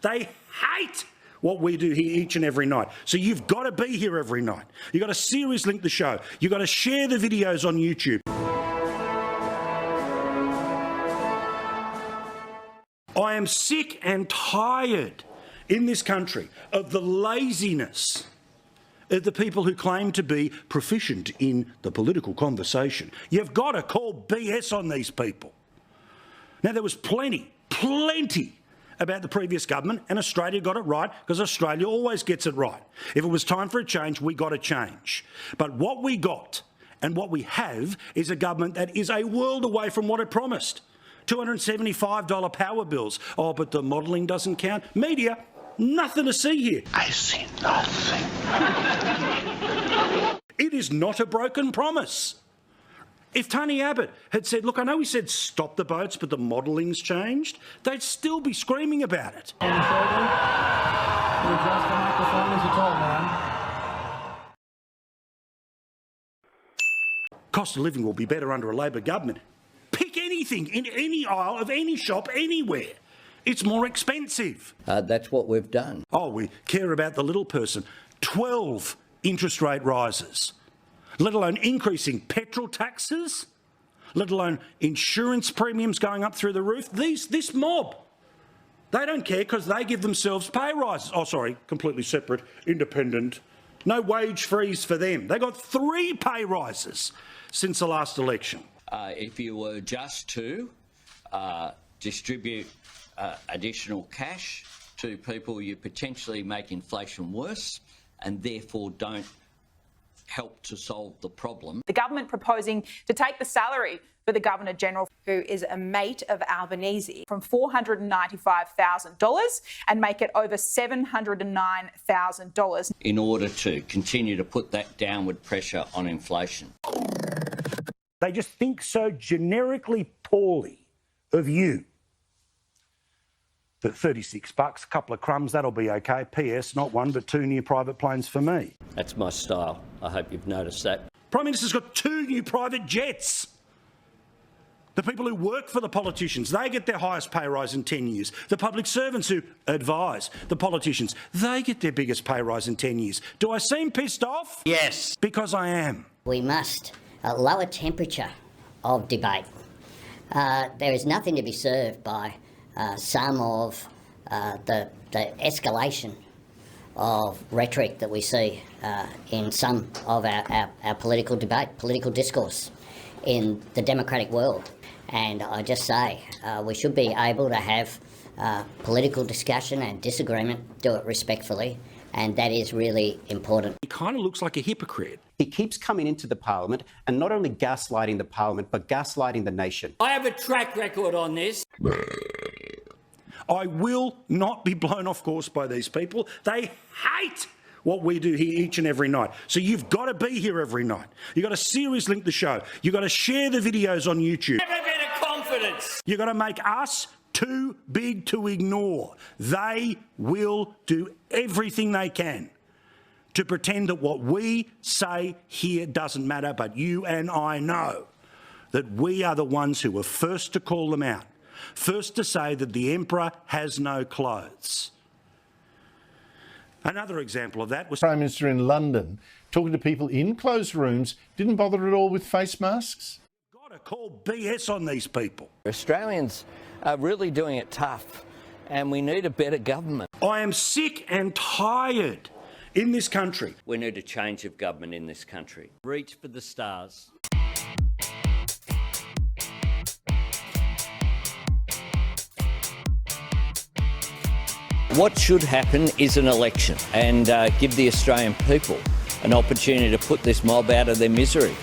They hate what we do here each and every night. So you've got to be here every night. You've got to seriously link the show. You've got to share the videos on YouTube. I am sick and tired in this country of the laziness of the people who claim to be proficient in the political conversation. You've got to call BS on these people. Now, there was plenty about the previous government, and Australia got it right because Australia always gets it right. If it was time for a change, we got a change. But what we got and what we have is a government that is a world away from what it promised. $275 power bills. Oh, but the modelling doesn't count. Media, nothing to see here. I see nothing. It is not a broken promise. If Tony Abbott had said, look, I know he said stop the boats, but the modelling's changed, they'd still be screaming about it. Cost of living will be better under a Labor government. Pick anything in any aisle of any shop anywhere. It's more expensive. That's what we've done. Oh, we care about the little person. 12 interest rate rises, let alone increasing petrol taxes, let alone insurance premiums going up through the roof. This mob, they don't care because they give themselves pay rises. Oh, sorry, completely separate, independent. No wage freeze for them. They got 3 pay rises since the last election. If you were just to distribute additional cash to people, you potentially make inflation worse and therefore don't help to solve the problem. The government proposing to take the salary for the Governor-General, who is a mate of Albanese, from $495,000 and make it over $709,000. In order to continue to put that downward pressure on inflation. They just think so generically poorly of you that $36, a couple of crumbs, that'll be okay. P.S. not 1 but 2 new private planes for me. That's my style. I hope you've noticed that. Prime Minister's got 2 new private jets. The people who work for the politicians, they get their highest pay rise in 10 years. The public servants who advise the politicians, they get their biggest pay rise in 10 years. Do I seem pissed off? Yes. Because I am. We must lower temperature of debate. There is nothing to be served by some of the escalation of rhetoric that we see in some of our political debate, political discourse in the democratic world. And I just say we should be able to have political discussion and disagreement, do it respectfully, and that is really important. He kind of looks like a hypocrite. He keeps coming into the parliament and not only gaslighting the parliament, but gaslighting the nation. I have a track record on this. I will not be blown off course by these people. They hate what we do here each and every night. So you've got to be here every night. You've got to seriously link the show. You've got to share the videos on YouTube. Have a bit of confidence. You've got to make us too big to ignore. They will do everything they can to pretend that what we say here doesn't matter, but you and I know that we are the ones who were first to call them out, first to say that the Emperor has no clothes. Another example of that was Prime Minister in London talking to people in closed rooms, didn't bother at all with face masks. Got to call BS on these people. Australians are really doing it tough and we need a better government. I am sick and tired in this country. We need a change of government in this country. Reach for the stars. What should happen is an election and give the Australian people an opportunity to put this mob out of their misery.